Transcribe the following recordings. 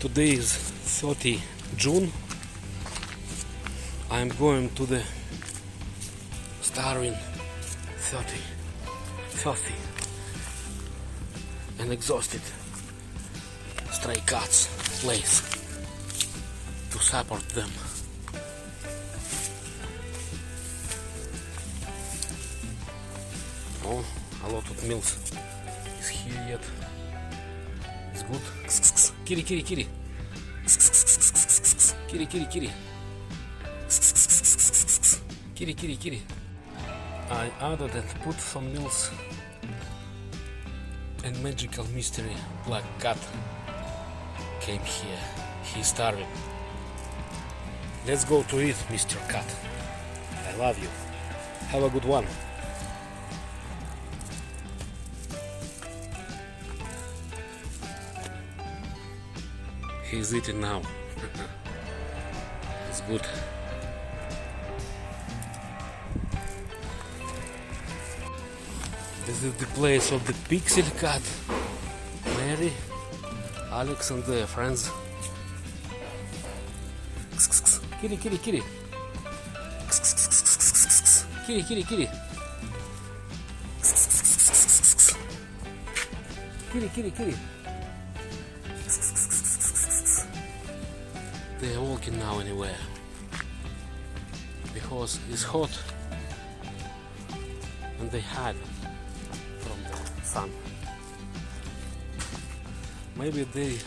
Today is 30 June. I'm going to the starving 30 and exhausted stray cats place to support them. Oh, a lot of meals is here yet. It's good. Kitty, kitty, kitty. Kitty, kitty, kitty. Kitty, kitty, kitty. I added and put some meals and magical mystery black cat came here. He's starving. Let's go to eat, Mr. Cat. I love you. Have a good one. He's eating now. It's good. This is the place of the pixel cat. Mary, Alex and their friends. Kitty, kitty, kitty. Kitty, kitty, kitty. Kitty, kitty, kitty. They are walking now anywhere because it's hot and they hide from the sun. Maybe they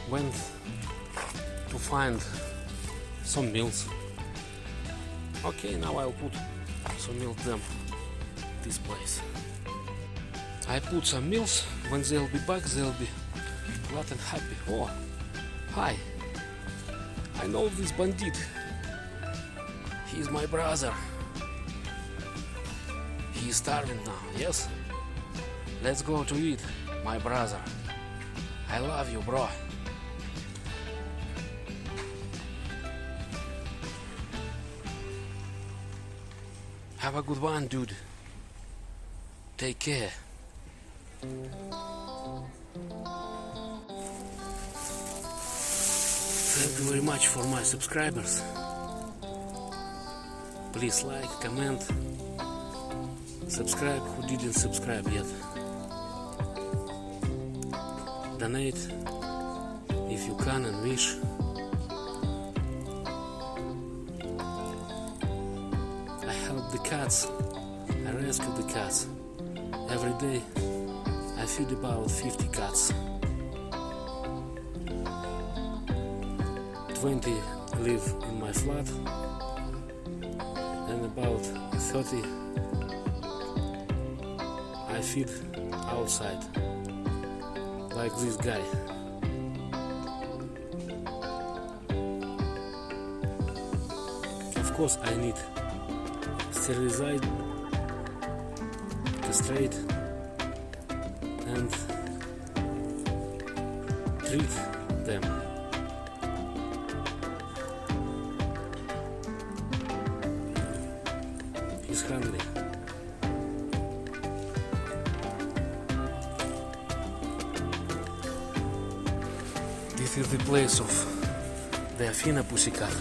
went to find some meals. Okay, now I'll put some meals them this place. I put some meals. When they'll be back, they'll be glad and happy. Oh, hi! I know this bandit. He's my brother. He's starving now. Yes. Let's go to eat, my brother. I love you, bro. Have a good one, dude. Take care. Thank you very much for my subscribers. Please like, comment, subscribe who didn't subscribe yet. Donate if you can and wish. I help the cats. I rescue the cats. Every day I feed about 50 cats. 20 live in my flat and about 30 I feed outside, like this guy. Of course I need sterilize, castrate and treat them. He's hungry. This is the place of the Afina pussycat.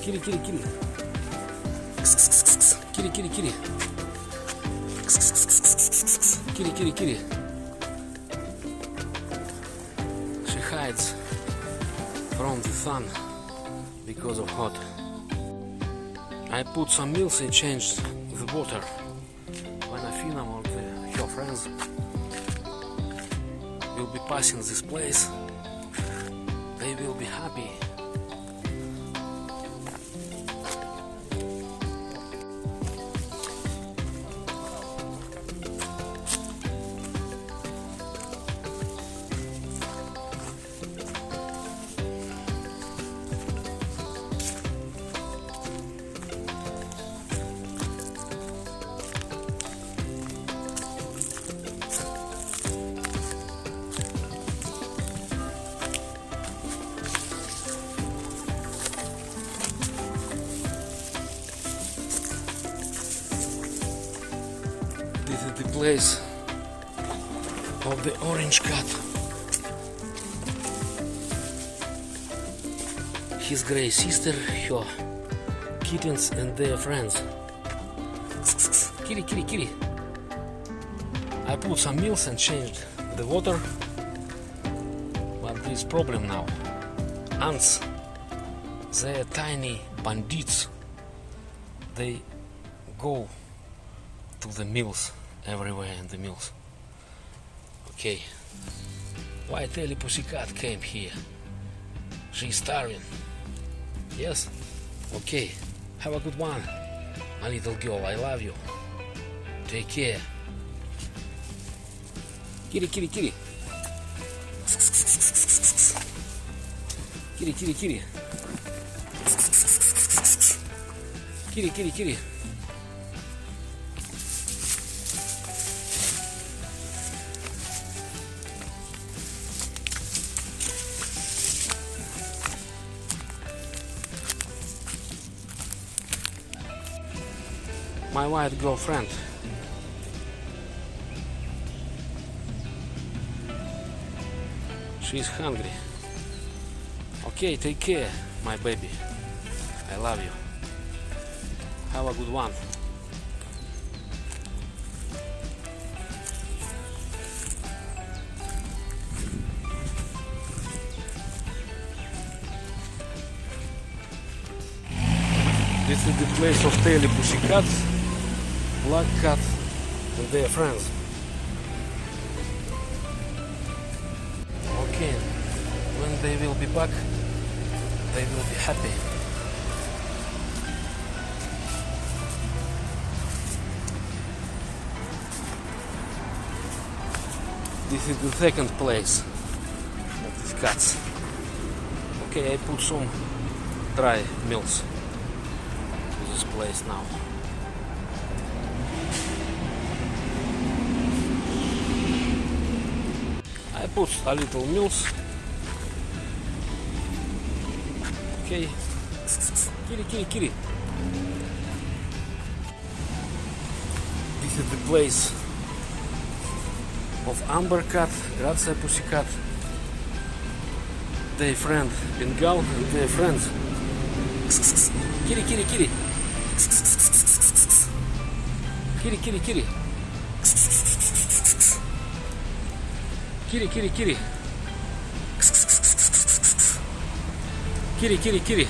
Kitty, kitty, kitty. Kitty, kitty, kitty. Kitty, kitty, kitty. She hides from the sun because of hot. I put some meals and changed the water. When Afina or her friends will be passing this place, they will be happy. This is the place of the orange cat. His grey sister, her kittens and their friends. Kitty, kitty, kitty. I put some meals and changed the water, but there is problem now. Ants, they're tiny bandits. They go to the mills, everywhere in the mills. Okay, white-tailed pussycat came here. She's starving. Yes? Okay, have a good one, my little girl, I love you. Take care. Kitty, kitty, kitty. Kitty, kitty, kitty. Kitty, kitty, kitty. My white girlfriend. She's hungry. Okay, take care, my baby. I love you. Have a good one. This is the place of taily pussycats, black cat and their friends. Okay, when they will be back, they will be happy. This is the second place of these cats. Okay, I put some dry meals to this place now. I put a little meals. Okay, kitty, kitty, kitty. This is the place of amber cat, Grazia pussycat, their friend Bengal and their friends. Kitty, kitty, kitty. Kitty, kitty, kitty. Kitty, kitty, kitty. Kitty, kitty, kitty.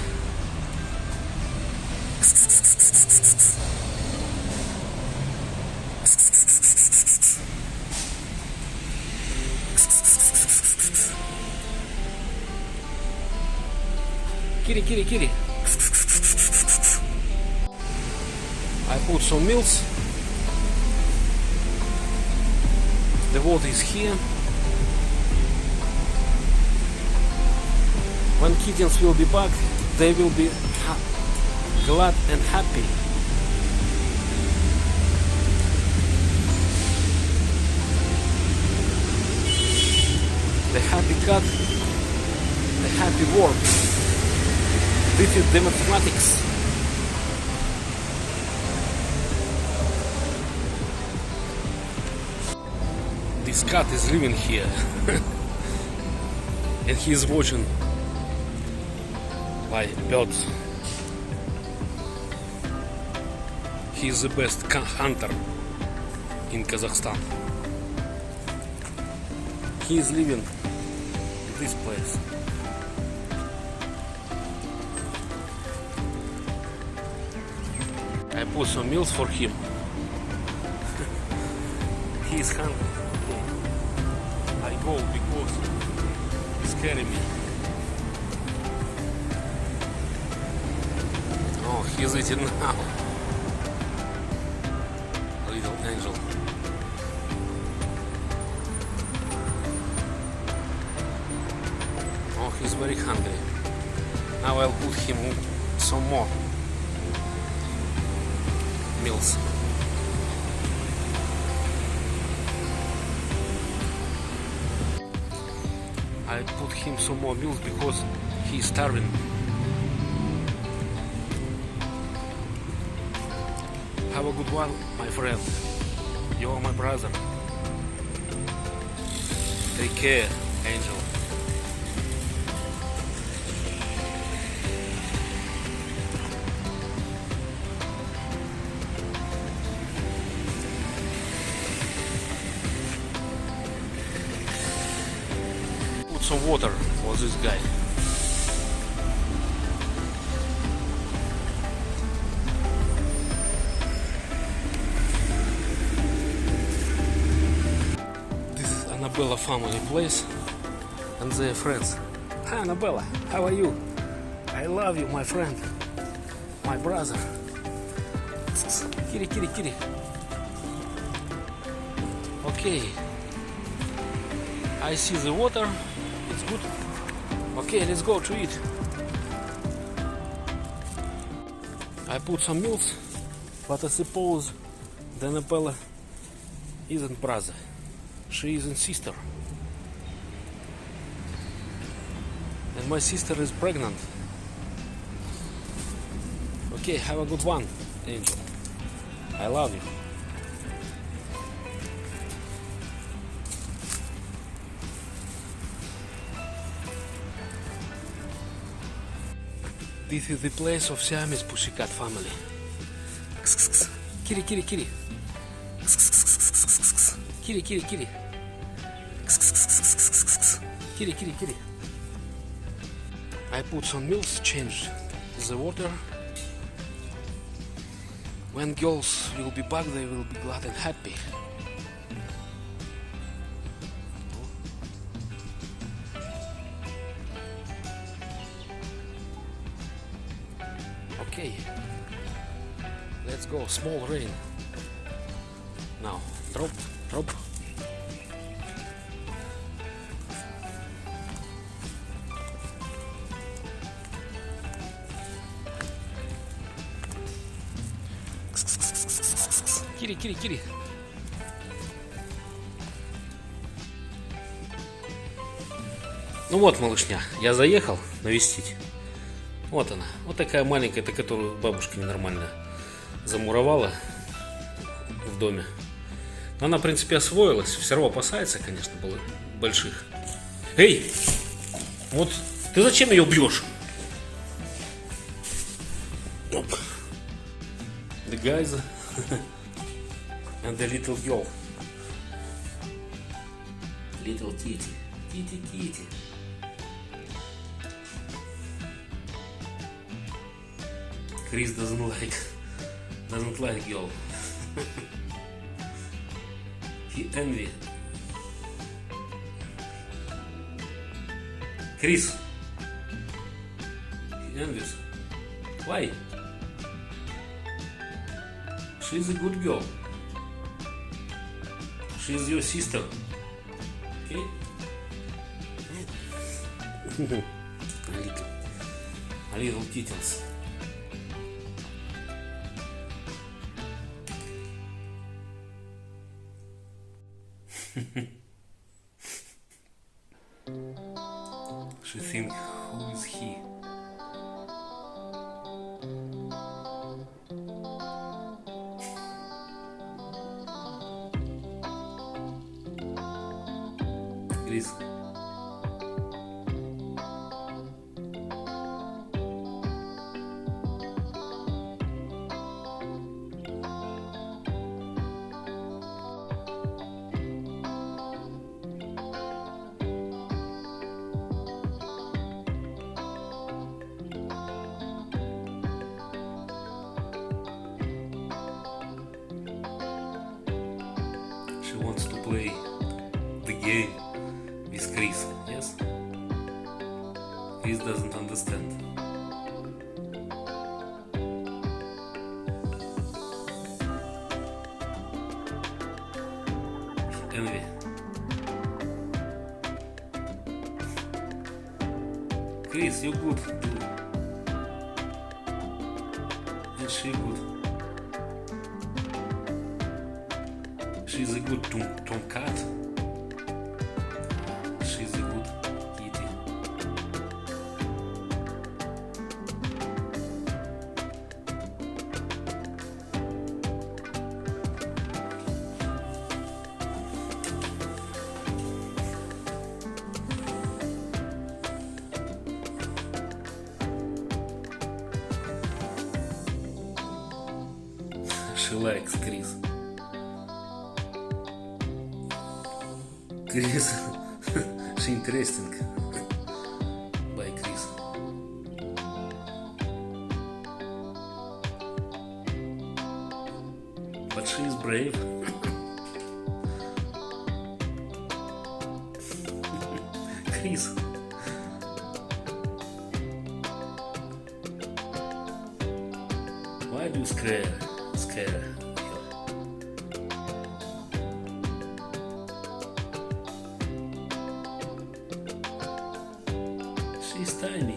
Kitty, kitty, kitty. I put some meals. The water is here. When kittens will be back, they will be glad and happy. The happy cat, the happy world. This is the mathematics. This cat is living here and he is watching by birds. He is the best hunter in Kazakhstan. He is living in this place. I put some meals for him. He is hungry. I go because he's scaring me. Oh, he's eating now. Little angel. Oh, he's very hungry. Now I'll put him some more meals. I put him some more meals because he's starving. Have a good one, my friend. You are my brother. Take care, Angel. Put some water for this guy. Annabella family place and their friends. Hi Annabella, how are you? I love you, my friend, my brother. Kitty, kitty, kitty. Okay, I see the water, it's good. Okay, let's go to eat. I put some meals, but I suppose the Annabella isn't brother. She isn't sister. And my sister is pregnant. Okay, have a good one, Angel. I love you. This is the place of Siamese pussycat family. Kitty, kitty, kitty. Kitty, kitty, kitty. Kitty, kitty, kitty. I put some milk, changed the water. When girls will be back, they will be glad and happy. Okay, let's go. Small rain. Now, drop, drop. Кири, Кири, Кири. Ну вот, малышня, я заехал навестить. Вот она, вот такая маленькая, это которую бабушка ненормально замуровала в доме. Но она, в принципе, освоилась. Все равно опасается, конечно, было больших. Эй, вот ты зачем ее бьешь? The guys and the little girl. Little kitty, kitty, kitty. Chris doesn't like girl. He envy. Chris. He envies. Why? She's a good girl. She's your sister. Okay? A little kittens. She thinks, who is he? Chris. She wants to play the game with Chris, yes? Chris doesn't understand. Envy. Chris, you good too. And she good. She's a good tomcat. She's a good kitty. she likes Chris. Chris, she interesting by Chris. But she is brave. Chris. Why do you scare her? She's tiny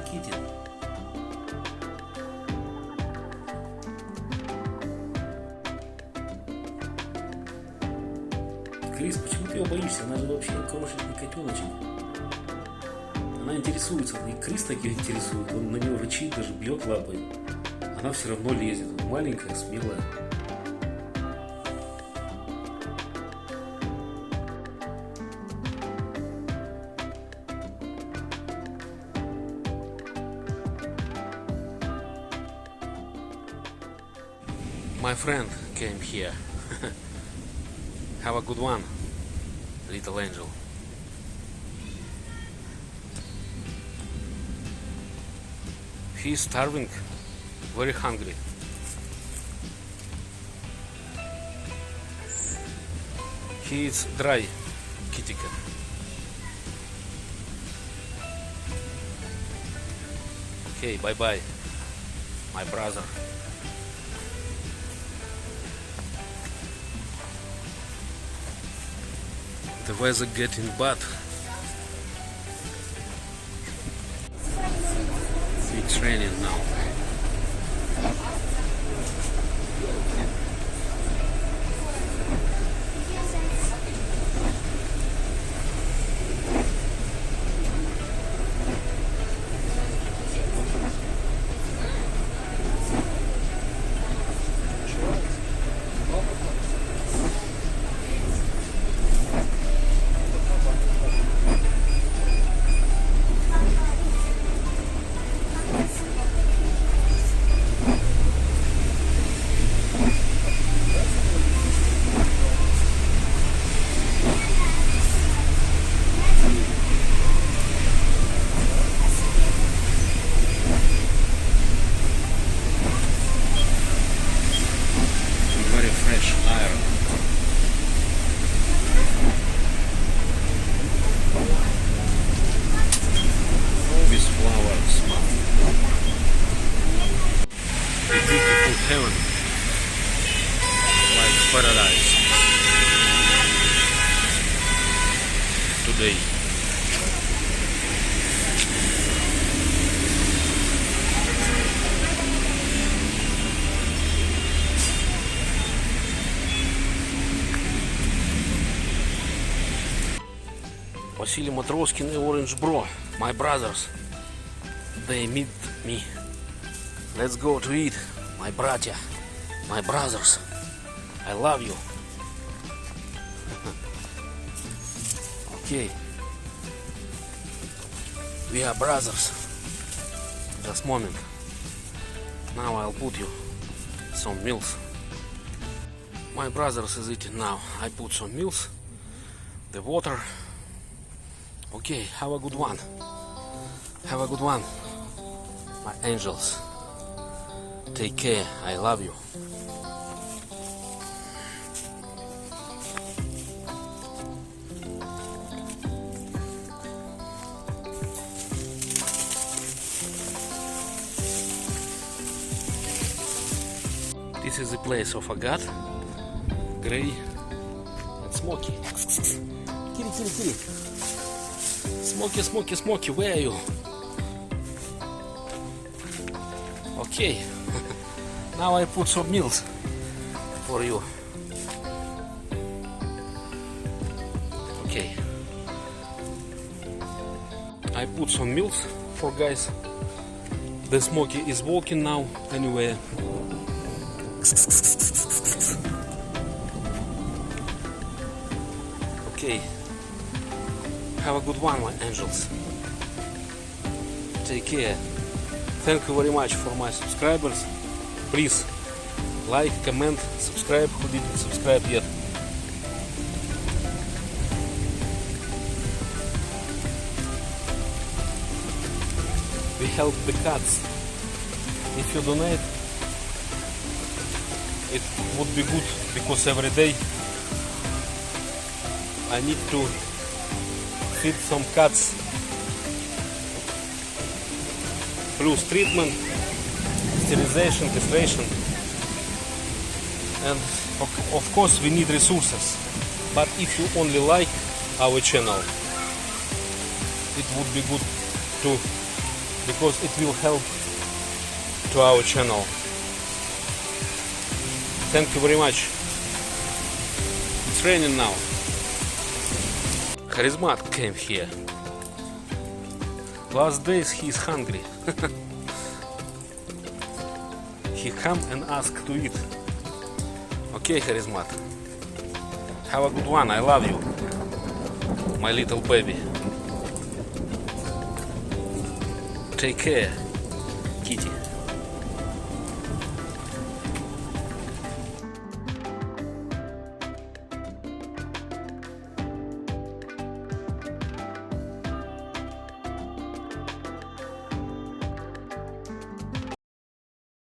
kitten. Крис, почему ты ее боишься? Она же вообще крошечный котеночек. Она интересуется, и Крис так ее интересует. Он на нее рычит, даже бьет лапой. Она все равно лезет. Маленькая, смелая. My friend came here. Have a good one, little angel. He's starving, very hungry. He eats dry kitty cat. Okay, bye bye, my brother. The weather getting bad. It's raining now. Heaven, like paradise today. Василий Матроскин и Orange Bro, my brothers, they meet me. Let's go to eat. My братья, my brothers, I love you. Okay, we are brothers. Just moment. Now I'll put you some meals. My brothers is eating now. I put some meals, the water. Okay, have a good one. Have a good one, my angels. Take care, I love you. This is the place of Agat, Grey and Smoky. Kitty. Smoky, where are you? Okay. Now I put some meals for you. Okay. I put some meals for guys. The Smoky is walking now anywhere. Okay. Have a good one, my angels. Take care. Thank you very much for my subscribers. Please like, comment, subscribe who didn't subscribe yet. We help the cats. If you donate, it would be good, because every day I need to feed some cats. Plus treatment, sterilization, castration, and of course we need resources. But if you only like our channel, it would be good too, because it will help to our channel. Thank you very much. It's raining now. Charismat came here. Last days he is hungry. He come and ask to eat. Okay, Charismat. Have a good one. I love you, my little baby. Take care.